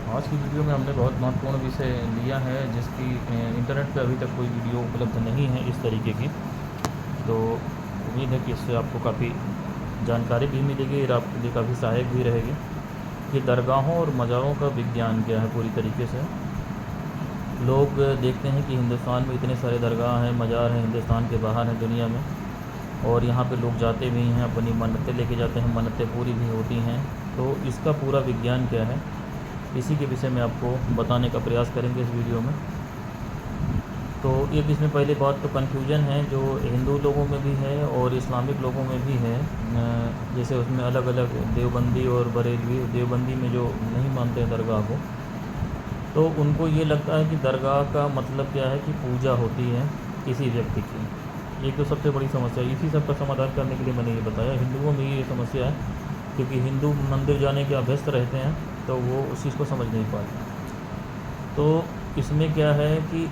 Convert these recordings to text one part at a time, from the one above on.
आज की वीडियो में हमने बहुत महत्वपूर्ण विषय लिया है जिसकी इंटरनेट पे अभी तक कोई वीडियो उपलब्ध नहीं है इस तरीके की। तो उम्मीद है कि इससे आपको काफ़ी जानकारी भी मिलेगी और आपके लिए काफ़ी सहायक भी रहेगी कि दरगाहों और मज़ारों का विज्ञान क्या है पूरी तरीके से। लोग देखते हैं कि हिंदुस्तान में इतने सारे दरगाह हैं, मज़ार हैं, हिंदुस्तान के बाहर हैं दुनिया में, और यहाँ पे लोग जाते भी हैं, अपनी मन्नतें लेके जाते हैं, मन्नतें पूरी भी होती हैं। तो इसका पूरा विज्ञान क्या है, इसी के विषय में आपको बताने का प्रयास करेंगे इस वीडियो में। तो एक इसमें पहले बात तो कन्फ्यूजन है जो हिंदू लोगों में भी है और इस्लामिक लोगों में भी है। जैसे उसमें अलग अलग देवबंदी और बरेलवी, देवबंदी में जो नहीं मानते हैं दरगाह को, तो उनको ये लगता है कि दरगाह का मतलब क्या है कि पूजा होती है किसी व्यक्ति की। एक तो सबसे बड़ी समस्या, इसी सब का समाधान करने के लिए मैंने ये बताया। हिंदुओं में ये समस्या है क्योंकि हिंदू मंदिर जाने के अभ्यस्त रहते हैं, तो वो उस चीज़ को समझ नहीं पाते। तो इसमें क्या है कि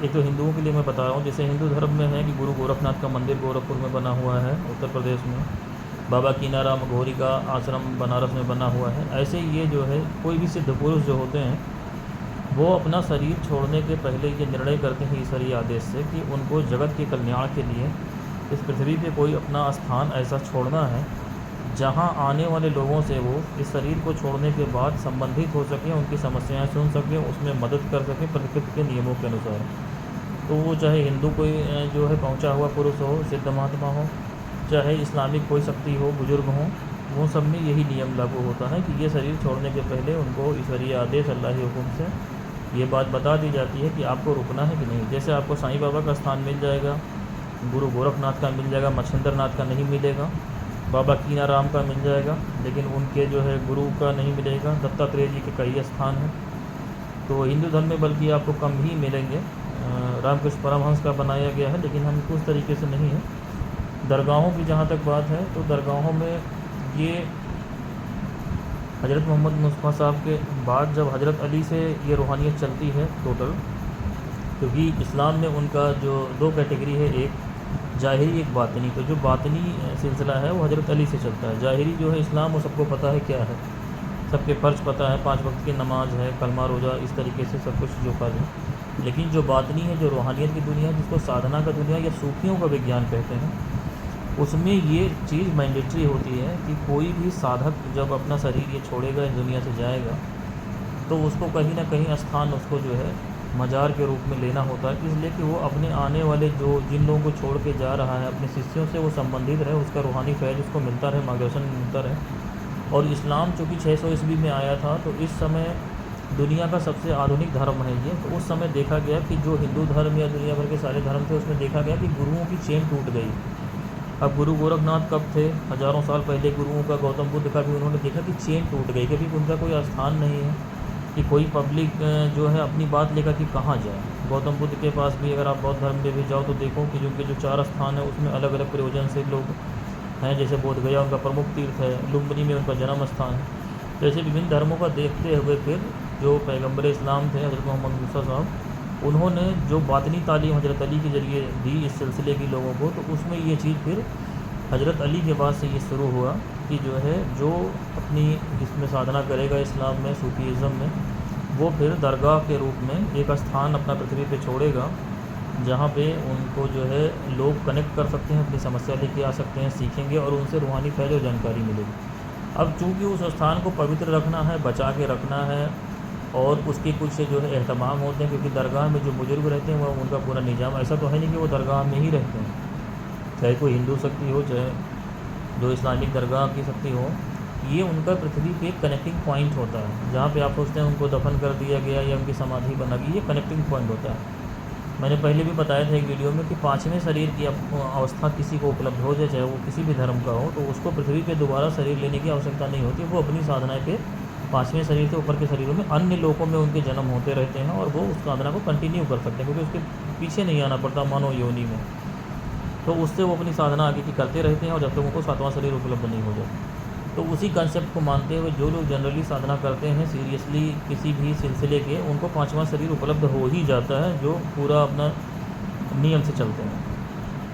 एक तो हिंदुओं के लिए मैं बता रहा हूँ, जैसे हिंदू धर्म में है कि गुरु गोरखनाथ का मंदिर गोरखपुर में बना हुआ है उत्तर प्रदेश में, बाबा कीनाराम गौरी का आश्रम बनारस में बना हुआ है। ऐसे ये जो है कोई भी सिद्ध पुरुष जो होते हैं वो अपना शरीर छोड़ने के पहले ये निर्णय करते हैं ईश्वरीय आदेश से कि उनको जगत के कल्याण के लिए इस पृथ्वी पे कोई अपना स्थान ऐसा छोड़ना है जहाँ आने वाले लोगों से वो इस शरीर को छोड़ने के बाद संबंधित हो सकें, उनकी समस्याएं सुन सकें, उसमें मदद कर सकें प्रकृति के नियमों के अनुसार। तो वो चाहे हिंदू कोई जो है पहुंचा हुआ पुरुष हो, सिद्ध महात्मा हो, चाहे इस्लामिक कोई शक्ति हो, बुजुर्ग हों, वो सब में यही नियम लागू होता है कि ये शरीर छोड़ने के पहले उनको ईश्वरीय आदेश अल्लाह के हुक्म से ये बात बता दी जाती है कि आपको रुकना है कि नहीं। जैसे आपको साईं बाबा का स्थान मिल जाएगा, गुरु गोरखनाथ का मिल जाएगा, मच्छिंद्र नाथ का नहीं मिलेगा, बाबा कीनाराम का मिल जाएगा, लेकिन उनके जो है गुरु का नहीं मिलेगा। दत्तात्रेय जी के कई स्थान हैं। तो हिंदू धर्म में बल्कि आपको कम ही मिलेंगे। रामकृष्ण परमहंस का बनाया गया है, लेकिन हम उस तरीके से नहीं है। दरगाहों की जहाँ तक बात है तो दरगाहों में ये हज़रत मोहम्मद मुस्तफ़ा साहब के बाद जब हज़रत अली से ये रूहानियत चलती है टोटल, क्योंकि इस्लाम में उनका जो दो कैटेगरी है, एक ज़ाहिरी एक बातिनी। तो जो बातिनी सिलसिला है वो हज़रत अली से चलता है। ज़ाहिरी जो है इस्लाम वो सबको पता है क्या है, सबके फ़र्ज पता है, 5 वक्त की नमाज है, कलमा रोज़ा, इस तरीके से सब कुछ जो फ़र्ज है। लेकिन जो बातिनी है, जो रूहानियत की दुनिया है, जिसको साधना का दुनिया या सूफियों का विज्ञान कहते हैं, उसमें ये चीज़ मैंडेटरी होती है कि कोई भी साधक जब अपना शरीर ये छोड़ेगा, इस दुनिया से जाएगा, तो उसको कहीं ना कहीं स्थान उसको जो है मज़ार के रूप में लेना होता है। इसलिए कि वो अपने आने वाले जो जिन लोगों को छोड़ के जा रहा है, अपने शिष्यों से वो संबंधित रहे, उसका रूहानी फैज़ उसको मिलता रहे, मार्गदर्शन मिलता रहे। और इस्लाम चूँकि 600 ईस्वी में आया था, तो इस समय दुनिया का सबसे आधुनिक धर्म है ये। तो उस समय देखा गया कि जो हिंदू धर्म या दुनिया भर के सारे धर्म थे, उसमें देखा गया कि गुरुओं की चेन टूट गई। अब गुरु गोरखनाथ कब थे? हज़ारों साल पहले गुरुओं का, गौतम बुद्ध का भी उन्होंने देखा कि चेन टूट गई, क्योंकि उनका कोई स्थान नहीं है कि कोई पब्लिक जो है अपनी बात लेकर कि कहाँ जाए। गौतम बुद्ध के पास भी अगर आप बौद्ध धर्म में भी जाओ तो देखो कि उनके जो 4 स्थान है उसमें अलग अलग प्रयोजन से लोग हैं। जैसे बोध गया उनका प्रमुख तीर्थ है, लुम्बिनी में उनका जन्म स्थान है। तो ऐसे विभिन्न धर्मों का देखते हुए फिर जो पैगम्बर इस्लाम थे हज़रत मोहम्मद मुस्तफ़ा साहब, उन्होंने जो बातनी तालीम हज़रत अली के ज़रिए दी इस सिलसिले के लोगों को, तो उसमें ये चीज़ फिर हज़रत अली के बाद से ये शुरू हुआ कि जो है जो अपनी इसमें साधना करेगा इस्लाम में, सूफीज़म में, वो फिर दरगाह के रूप में एक स्थान अपना पृथ्वी पे छोड़ेगा जहाँ पे उनको जो है लोग कनेक्ट कर सकते हैं, अपनी समस्या लेके आ सकते हैं, सीखेंगे और उनसे रूहानी फैज़ और जानकारी मिलेगी। अब चूँकि उस स्थान को पवित्र रखना है, बचा के रखना है, और उसके कुछ जो है एहतमाम होते हैं, क्योंकि दरगाह में जो बुज़ुर्ग रहते हैं वह उनका पूरा निज़ाम, ऐसा तो है नहीं कि वो दरगाह में ही रहते हैं। चाहे कोई हिंदू शक्ति हो, चाहे जो इस्लामिक दरगाह की शक्ति हो, ये उनका पृथ्वी पे एक कनेक्टिंग पॉइंट होता है। जहाँ पे आप सोचते हैं उनको दफन कर दिया गया या उनकी समाधि बना गई, ये कनेक्टिंग पॉइंट होता है। मैंने पहले भी बताया था एक वीडियो में कि 5वें शरीर की अवस्था किसी को उपलब्ध हो जाए, चाहे वो किसी भी धर्म का हो, तो उसको पृथ्वी पे दोबारा शरीर लेने की आवश्यकता नहीं होती। वो अपनी साधना पे 5वें शरीर से ऊपर के शरीरों में अन्य लोकों में उनके जन्म होते रहते हैं और वो उस साधना को कंटिन्यू कर सकते हैं, क्योंकि उसके पीछे नहीं आना पड़ता मानव योनि में। तो उससे वो अपनी साधना आगे की करते रहते हैं और जब तक उनको 7वां शरीर उपलब्ध नहीं हो जाता। तो उसी कंसेप्ट को मानते हुए जो लोग जनरली साधना करते हैं सीरियसली किसी भी सिलसिले के, उनको 5वां शरीर उपलब्ध हो ही जाता है, जो पूरा अपना नियम से चलते हैं।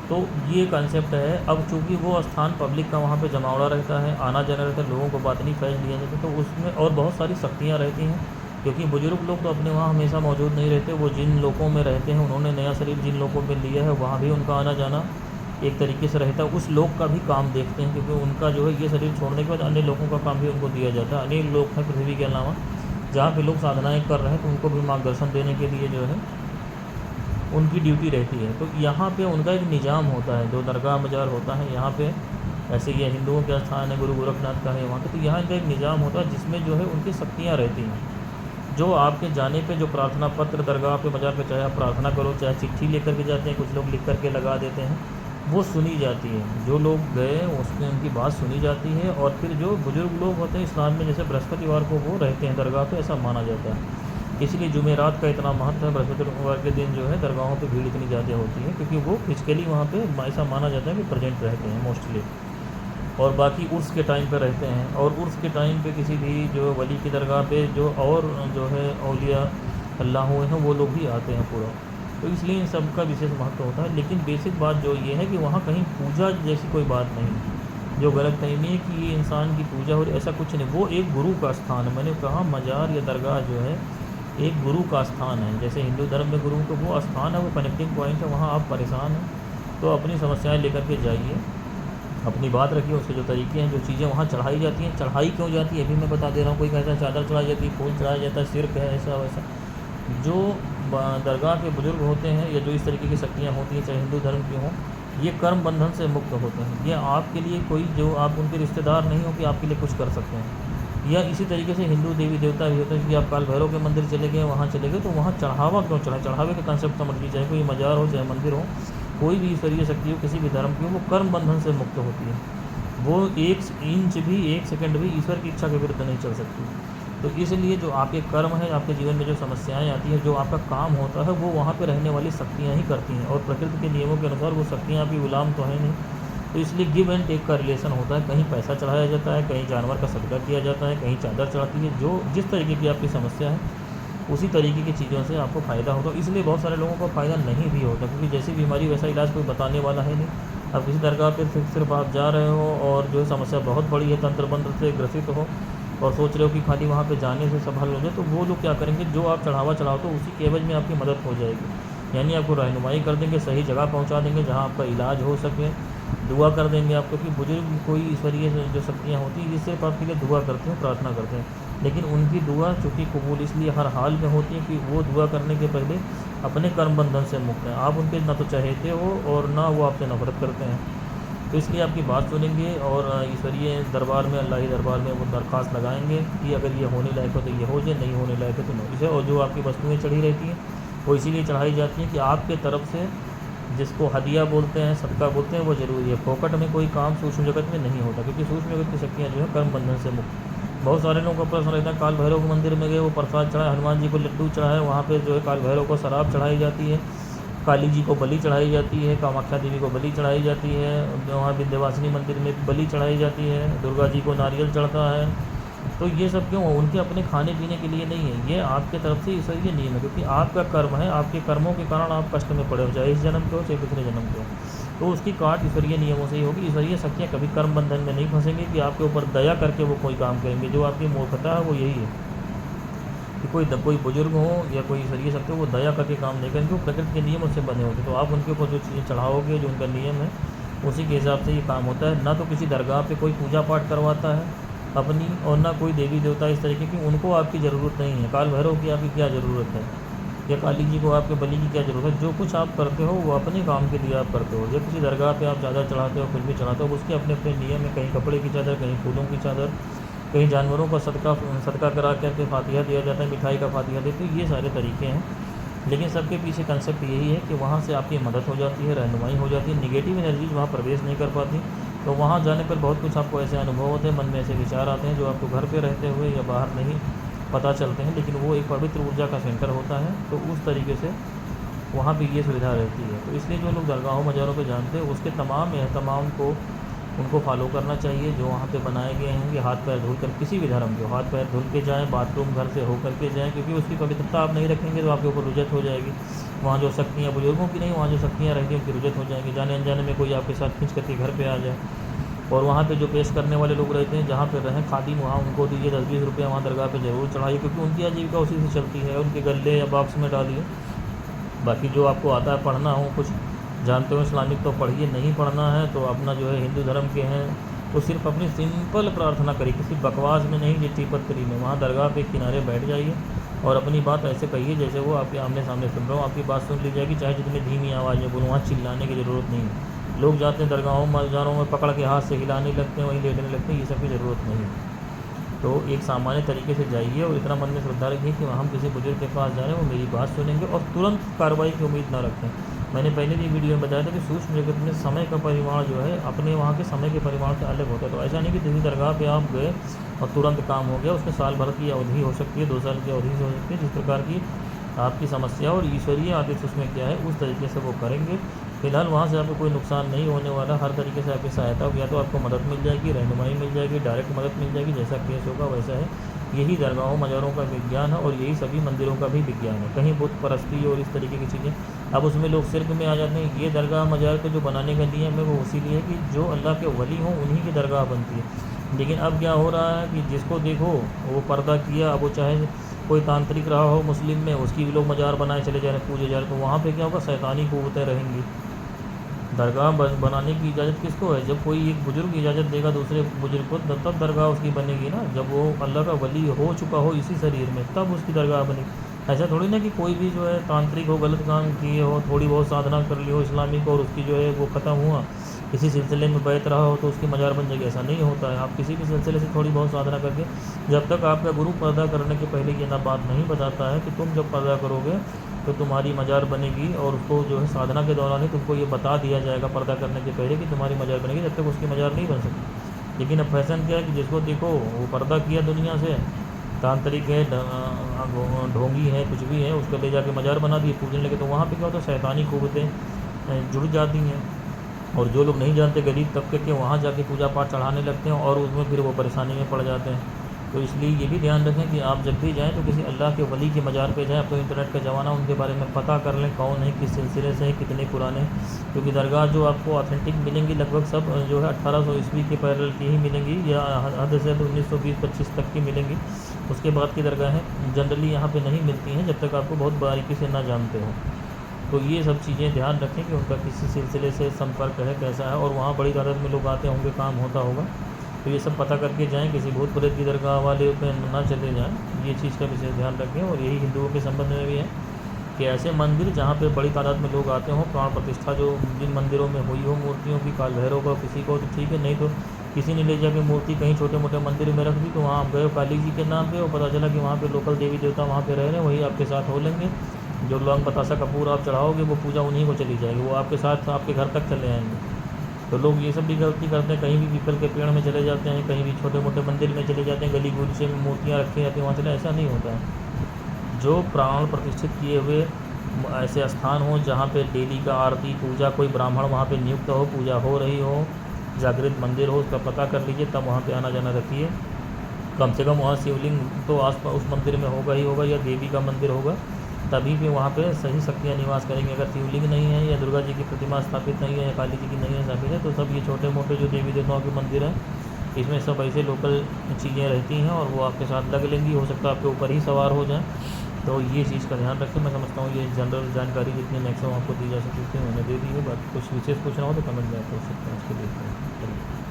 तो ये कंसेप्ट है। अब चूँकि वो स्थान पब्लिक का वहाँ पे जमावड़ा रहता है, आना जाना रहता है, लोगों को बातनी फैज़ लिया जाता है, तो उसमें और बहुत सारी शक्तियाँ रहती हैं क्योंकि बुज़ुर्ग लोग तो अपने वहाँ हमेशा मौजूद नहीं रहते, वो जिन लोगों में रहते हैं, उन्होंने नया शरीर जिन लोगों में लिया है, वहाँ भी उनका आना जाना एक तरीके से रहता है। उस लोग का भी काम देखते हैं, क्योंकि उनका जो है ये शरीर छोड़ने के बाद अन्य लोगों का काम भी उनको दिया जाता है। अनेक लोग हैं पृथ्वी के अलावा जहाँ पे लोग साधनाएँ कर रहे हैं, तो उनको भी मार्गदर्शन देने के लिए जो है उनकी ड्यूटी रहती है। तो यहाँ पे उनका एक निज़ाम होता है, जो दरगाह मज़ार होता है यहाँ पे, ऐसे ये हिंदुओं के स्थान है, गुरु गोरखनाथ का है वहाँ पे, तो यहाँ इनका एक निज़ाम होता है जिसमें जो है उनकी शक्तियाँ रहती हैं। जो आपके जाने पे जो प्रार्थना पत्र दरगाह पे मज़ार पे, चाहे आप प्रार्थना करो, चाहे चिट्ठी लेकर के जाते हैं, कुछ लोग लिख करके लगा देते हैं, वो सुनी जाती है। जो लोग गए उसमें उनकी बात सुनी जाती है। और फिर जो बुज़ुर्ग लोग होते हैं इस्लाम में, जैसे बृहस्पतिवार को वो रहते हैं दरगाह पे, ऐसा माना जाता है। इसलिए जुमेरात का इतना महत्व है, बृहस्पतिवार के दिन जो है दरगाहों पे भीड़ इतनी ज़्यादा होती है, क्योंकि वो फिजिकली वहाँ पे ऐसा माना जाता है कि प्रेजेंट रहते हैं मोस्टली। और बाकी उर्स के टाइम पे रहते हैं, और उर्स के टाइम पे किसी भी जो वली की दरगाह पे जो और जो है औलिया अल्लाह हुए हैं वो लोग भी आते हैं पूरा। तो इसलिए इन सब का विशेष महत्व होता है। लेकिन बेसिक बात जो ये है कि वहाँ कहीं पूजा जैसी कोई बात नहीं, जो गलत फहमी है कि ये इंसान की पूजा हो रही, ऐसा कुछ नहीं। वो एक गुरु का स्थान है। मैंने कहा मज़ार या दरगाह जो है एक गुरु का स्थान है। जैसे हिंदू धर्म में गुरु का वो स्थान है, वो कनेक्टिंग पॉइंट है। वहाँ आप परेशान हैं तो अपनी समस्याएं लेकर के जाइए, अपनी बात रखिए। उसके जो तरीके हैं, जो चीज़ें वहाँ चढ़ाई जाती हैं, चढ़ाई क्यों जाती है ये भी मैं बता दे रहा हूँ। कोई कहता है चादर चढ़ाई जाती है, फूल चढ़ाया जाता है, सिर्क है, ऐसा वैसा। जो दरगाह के बुज़ुर्ग होते हैं या जो इस तरीके की शक्तियाँ होती हैं, चाहे हिंदू धर्म की हों, ये कर्म बंधन से मुक्त होते हैं। ये आपके लिए कोई, जो आप उनके रिश्तेदार नहीं हो कि आपके लिए कुछ कर सकते हैं। या इसी तरीके से हिंदू देवी देवता भी होते हैं कि आप काल भैरव के मंदिर चले गए, वहाँ चले गए, तो वहाँ चढ़ावा क्यों चढ़ाए? चढ़ावे का कंसेप्ट समझ लीजिए, चाहे कोई मज़ार हो, चाहे मंदिर हो, कोई भी ईश्वरीय शक्ति हो, किसी भी धर्म की हो, वो कर्म बंधन से मुक्त होती है। वो एक इंच भी, एक सेकंड भी ईश्वर की इच्छा के विरुद्ध नहीं चल सकती। तो इसलिए जो आपके कर्म है, आपके जीवन में जो समस्याएं आती हैं, जो आपका काम होता है, वो वहाँ पे रहने वाली शक्तियाँ ही करती हैं। और प्रकृति के नियमों के अनुसार वो शक्तियाँ आपकी गुलाम तो है नहीं। तो इसलिए गिव एंड टेक का रिलेशन होता है। कहीं पैसा चढ़ाया जाता है, कहीं जानवर का सदका किया जाता है, कहीं चादर चढ़ाती है। जो जिस तरीके की आपकी समस्या है, उसी तरीके की चीज़ों से आपको फ़ायदा होता है। इसलिए बहुत सारे लोगों को फ़ायदा नहीं भी होता, क्योंकि जैसी बीमारी वैसा इलाज कोई बताने वाला है नहीं। अब किसी दरगाह पर सिर्फ आप जा रहे हो और जो समस्या बहुत बड़ी है, तंत्र मंत्र से ग्रसित हो, और सोच रहे हो कि खाली वहाँ पे जाने से सब हल हो जाए, तो वो लोग क्या करेंगे, जो आप चढ़ावा चढ़ाओ तो उसी के एवज में आपकी मदद हो जाएगी। यानी आपको रहनुमाई कर देंगे, सही जगह पहुँचा देंगे जहाँ आपका इलाज हो सके, दुआ कर देंगे आपको। कि बुजुर्ग कोई ईश्वरीय जो शक्तियाँ होती हैं, जिससे आपके लिए दुआ करते हैं, प्रार्थना करते हैं, लेकिन उनकी दुआ चूँकि कबूल इसलिए हर हाल में होती है कि वो दुआ करने के पहले अपने कर्म बंधन से मुक्त हैं। आप उनके ना तो चाहते हो और ना वो आपसे नफरत करते हैं। तो इसलिए आपकी बात सुनेंगे और ईश्वरीय दरबार में, अल्लाही दरबार में वो दरख्वास्त लगाएंगे कि अगर ये होने लायक हो तो ये हो जाए, नहीं होने लायक है तो नहीं। इसे और जो आपकी वस्तुएं चढ़ी रहती हैं वो इसीलिए चढ़ाई जाती हैं कि आपके तरफ से, जिसको हदिया बोलते हैं, सदका बोलते हैं, वो ज़रूरी है। फोकट में कोई काम सूक्ष्म जगत में नहीं होता, क्योंकि सूक्ष्म जगत की शक्तियाँ जो है कर्म बंधन से मुक्त। बहुत सारे लोगों का प्रश्न रहता है, काल भैरव के मंदिर में गए, वो प्रसाद चढ़ाए, हनुमान जी को लड्डू चढ़ाए, वहाँ पे जो है काल भैरव को शराब चढ़ाई जाती है, काली जी को बलि चढ़ाई जाती है, कामाख्या देवी को बलि चढ़ाई जाती है, वहाँ विंध्यवासिनी मंदिर में बलि चढ़ाई जाती है, दुर्गा जी को नारियल चढ़ता है। तो ये सब क्यों? उनके अपने खाने पीने के लिए नहीं है, ये आपके तरफ से ईश्वरीय नियम है, क्योंकि आपका कर्म है। आपके कर्मों के कारण आप कष्ट में पड़े हो, चाहे इस जन्म के हो चाहे दूसरे जन्म के हो, तो उसकी काट ईश्वरीय नियमों से ही होगी। ईश्वरीय शक्तियाँ कभी कर्म बंधन में नहीं फंसेंगी कि आपके ऊपर दया करके वो कोई काम करेंगे। जो आपकी मूर्खता है वो यही है कि कोई बुजुर्ग हो या कोई ईश्वरीय शक्ति हो, वो दया करके काम नहीं करेंगे, वो प्रकृति के नियम उससे बने होते। तो आप उनके ऊपर जो चीज़ें चढ़ाओगे, जो उनका नियम है, उसी के हिसाब से ये काम होता है। ना तो किसी दरगाह पे कोई पूजा पाठ करवाता है अपनी, और ना कोई देवी देवता इस तरीके की, उनको आपकी ज़रूरत नहीं है। काल भैरव की आपकी क्या ज़रूरत है, या काली जी को आपके बलि की क्या ज़रूरत है? जो कुछ आप करते हो वो अपने काम के लिए आप करते हो। या किसी दरगाह पे आप चादर चढ़ाते हो, कुछ भी चढ़ाते हो, उसके अपने अपने नियम है। कहीं कपड़े की चादर, कहीं फूलों की चादर, कहीं जानवरों का सदका करा करके फातिहा दिया जाता है, मिठाई का फातिहा देते हैं। ये सारे तरीके हैं, लेकिन सबके पीछे कंसेप्ट यही है कि वहाँ से आपकी मदद हो जाती है, रहनुमाई हो जाती है, निगेटिव एनर्जीज वहाँ प्रवेश नहीं कर पाती। तो वहाँ जाने पर बहुत कुछ आपको ऐसे अनुभव होते हैं, मन में ऐसे विचार आते हैं जो आपको घर पे रहते हुए या बाहर नहीं पता चलते हैं, लेकिन वो एक पवित्र ऊर्जा का सेंटर होता है। तो उस तरीके से वहाँ पे ये सुविधा रहती है। तो इसलिए जो लोग दरगाहों मज़ारों पे जानते हैं, उसके तमाम एहतमाम को उनको फॉलो करना चाहिए, जो वहाँ पे बनाए गए हैं। कि हाथ पैर धुल कर, किसी भी धर्म के हाथ पैर धुल के जाएँ, बाथरूम घर से होकर के जाएँ, क्योंकि उसकी पवित्रता आप नहीं रखेंगे तो आपके ऊपर रुजत हो जाएगी। वहाँ जो शक्तियाँ, बुजुर्गों की नहीं, वहाँ जो शक्तियाँ रहती हैं उनकी रुजत हो जाएंगी। जाने अनजाने में कोई आपके साथ खींच करके घर पे आ जाए, और वहाँ पे जो पेश करने वाले लोग रहते हैं, जहाँ पे रहें खादिम, वहाँ उनको दीजिए 10-20 रुपये, वहाँ दरगाह पे ज़रूर चढ़ाइए, क्योंकि उनकी आजीविका उसी से चलती है। उनके गले या बॉक्स में डालिए। बाकी जो आपको आता है पढ़ना हो, कुछ जानते हो इस्लामिक, तो पढ़िए। नहीं पढ़ना है तो अपना जो है हिंदू धर्म के हैं तो सिर्फ अपनी सिंपल प्रार्थना करिए, किसी बकवास में नहीं, चिट्ठी पत्री में। वहाँ दरगाह पे किनारे बैठ जाइए और अपनी बात ऐसे कहिए जैसे वो आपके आमने सामने सुन रहा हो। आपकी बात सुन ली जाएगी, चाहे जितनी धीमी आवाज़ में बोलूँ। वहाँ चिल्लाने की ज़रूरत नहीं है। लोग जाते हैं दरगाहों मज़ारों में, पकड़ के हाथ से हिलाने लगते हैं, वहीं लेटने लगते हैं। ये सब की ज़रूरत नहीं है। तो एक सामान्य तरीके से जाइए और इतना मन में श्रद्धा रखिए कि हम किसी बुजुर्ग के पास जा रहे हैं, वो मेरी बात सुनेंगे, और तुरंत कार्रवाई की उम्मीद ना रखें। मैंने पहले भी वीडियो में बताया था कि सूक्ष्म जगत में समय का परिमाण जो है अपने वहाँ के समय के परिमाण से अलग होता है। तो ऐसा नहीं कि किसी दरगाह पे आप गए और तुरंत काम हो गया। उसमें साल भर की अवधि हो सकती है, 2 साल की अवधि हो सकती है। जिस प्रकार की आपकी समस्या और ईश्वरीय आदेश उसमें क्या है, उस तरीके से वो करेंगे। फिलहाल वहाँ से आपको कोई नुकसान नहीं होने वाला। हर तरीके से आपकी सहायता हो, या तो आपको मदद मिल जाएगी, रहनुमाई मिल जाएगी, डायरेक्ट मदद मिल जाएगी। जैसा केस होगा वैसा है। यही दरगाहों मज़ारों का विज्ञान है और यही सभी मंदिरों का भी विज्ञान है। कहीं बुत परस्ती और इस तरीके की चीज़ें, अब उसमें लोग शिर्क में आ जाते हैं। ये दरगाह मज़ार को जो बनाने का नियम है वो इसीलिए है कि जो अल्लाह के वली हों उन्हीं की दरगाह बनती है। लेकिन अब क्या हो रहा है कि जिसको देखो वो पर्दा किया, अब वो चाहे कोई तांत्रिक रहा हो मुस्लिम में, उसकी भी लोग मज़ार बनाए चले जा रहे हैं, पूजे जा रहे हैं। तो वहाँ पे क्या होगा, शैतानी क़ुव्वतें रहेंगी। दरगाह बनाने की इजाज़त किसको है? जब कोई एक बुज़ुर्ग इजाज़त देगा दूसरे बुज़ुर्ग को, तब दरगाह उसकी बनेगी ना। जब वो अल्लाह का वली हो चुका हो इसी शरीर में, तब उसकी दरगाह बनेगी। ऐसा थोड़ी ना कि कोई भी जो है तांत्रिक हो, गलत काम किए हो, थोड़ी बहुत साधना कर ली हो इस्लामिक, और उसकी जो है वो ख़त्म हुआ, किसी सिलसिले में बैठ रहा हो तो उसकी मज़ार बन जाएगी। ऐसा नहीं होता है। आप किसी भी सिलसिले से थोड़ी बहुत साधना करके, जब तक आपका गुरु पर्दा करने के पहले ये ना बात नहीं बताता है कि तुम जब पर्दा करोगे तो तुम्हारी मज़ार बनेगी, और उसको जो है साधना के दौरान ही तुमको ये बता दिया जाएगा पर्दा करने के पहले कि तुम्हारी मज़ार बनेगी, जब तक उसकी मज़ार नहीं बन सकती। लेकिन अब फैशन क्या है कि जिसको देखो वो पर्दा किया दुनिया से, तांत्रिक है, ढोंगी है, कुछ भी है, उसको ले जाके मज़ार बना दिए, पूजने लगे। तो वहाँ पे क्या होता है, शैतानी क़ुव्वतें जुड़ जाती हैं। और जो लोग नहीं जानते, गरीब तबके के, वहाँ जाके पूजा पाठ चढ़ाने लगते हैं और उसमें फिर वो परेशानी में पड़ जाते हैं। तो इसलिए ये भी ध्यान रखें कि आप जब भी जाएँ तो किसी अल्लाह के वली की मज़ार पे जाएँ। अब तो इंटरनेट का ज़माना, उनके बारे में पता कर लें कौन है, किस सिलसिले से है, कितने पुराने। क्योंकि दरगाह जो आपको ऑथेंटिक मिलेंगी लगभग सब जो है 1800 ईस्वी के पैरेलल की ही मिलेंगी, या हद से तो 1920-25 तक की मिलेंगी। उसके बाद की दरगाहें जनरली यहाँ पे नहीं मिलती हैं जब तक आपको बहुत बारीकी से ना जानते हो। तो ये सब चीज़ें ध्यान रखें कि उनका किसी सिलसिले से संपर्क है, कैसा है, और वहाँ बड़ी तादाद में लोग आते होंगे, काम होता होगा। तो ये सब पता करके जाएँ, किसी भूत प्रेत की दरगाह वाले पे ना चले जाएँ। ये चीज़ का विशेष ध्यान रखें। और यही हिंदुओं के संबंध में भी है कि ऐसे मंदिर जहाँ पे बड़ी तादाद में लोग आते हों, प्राण प्रतिष्ठा जो जिन मंदिरों में हुई हो मूर्तियों की, काल भैरव का किसी को तो ठीक है, नहीं तो किसी ने ले जाके मूर्ति कहीं छोटे मोटे मंदिर में रख दी, तो वहाँ आप गए काली जी के नाम पे और पता चला कि वहाँ पे लोकल देवी देवता वहाँ पे रह रहे हैं, वही आपके साथ हो लेंगे। जो लौंग बतासा कपूर आप चढ़ाओगे वो पूजा उन्हीं को चली जाएगी, वो आपके साथ आपके घर तक चले आएंगे। तो लोग ये सब भी गलती करते हैं, कहीं भी पीपल के पेड़ में चले जाते हैं, कहीं भी छोटे मोटे मंदिर में चले जाते हैं, गली गुलसे में मूर्तियाँ रखी जाती हैं, वहाँ चले। ऐसा नहीं होता है। जो प्राण प्रतिष्ठित किए हुए ऐसे स्थान हो जहाँ पे डेली का आरती पूजा, कोई ब्राह्मण वहाँ पे नियुक्त हो, पूजा हो रही हो, जागृत मंदिर हो, उसका पता कर लीजिए, तब वहाँ पे आना जाना रखिए। कम से कम वहाँ शिवलिंग तो आस उस मंदिर में होगा ही होगा, या देवी का मंदिर होगा, तभी भी वहाँ पे सही शक्तियाँ निवास करेंगी। अगर शिवलिंग नहीं है, या दुर्गा जी की प्रतिमा स्थापित नहीं है, या काली जी की नहीं है स्थापित है, तो सब ये छोटे मोटे जो देवी देवताओं के मंदिर हैं, इसमें सब ऐसे लोकल चीज़ें रहती हैं और वो आपके साथ लग लेंगी। हो सकता है आपके ऊपर ही सवार हो जाएँ। तो ये चीज़ का ध्यान रखें। मैं समझता हूँ ये जनरल जानकारी जितनी मैक्सिमम आपको दी जा सकती थी मैंने दे दी है। बाकी कुछ विशेष पूछना हो तो कमेंट में आप पूछ सकते हैं, उसके लिए।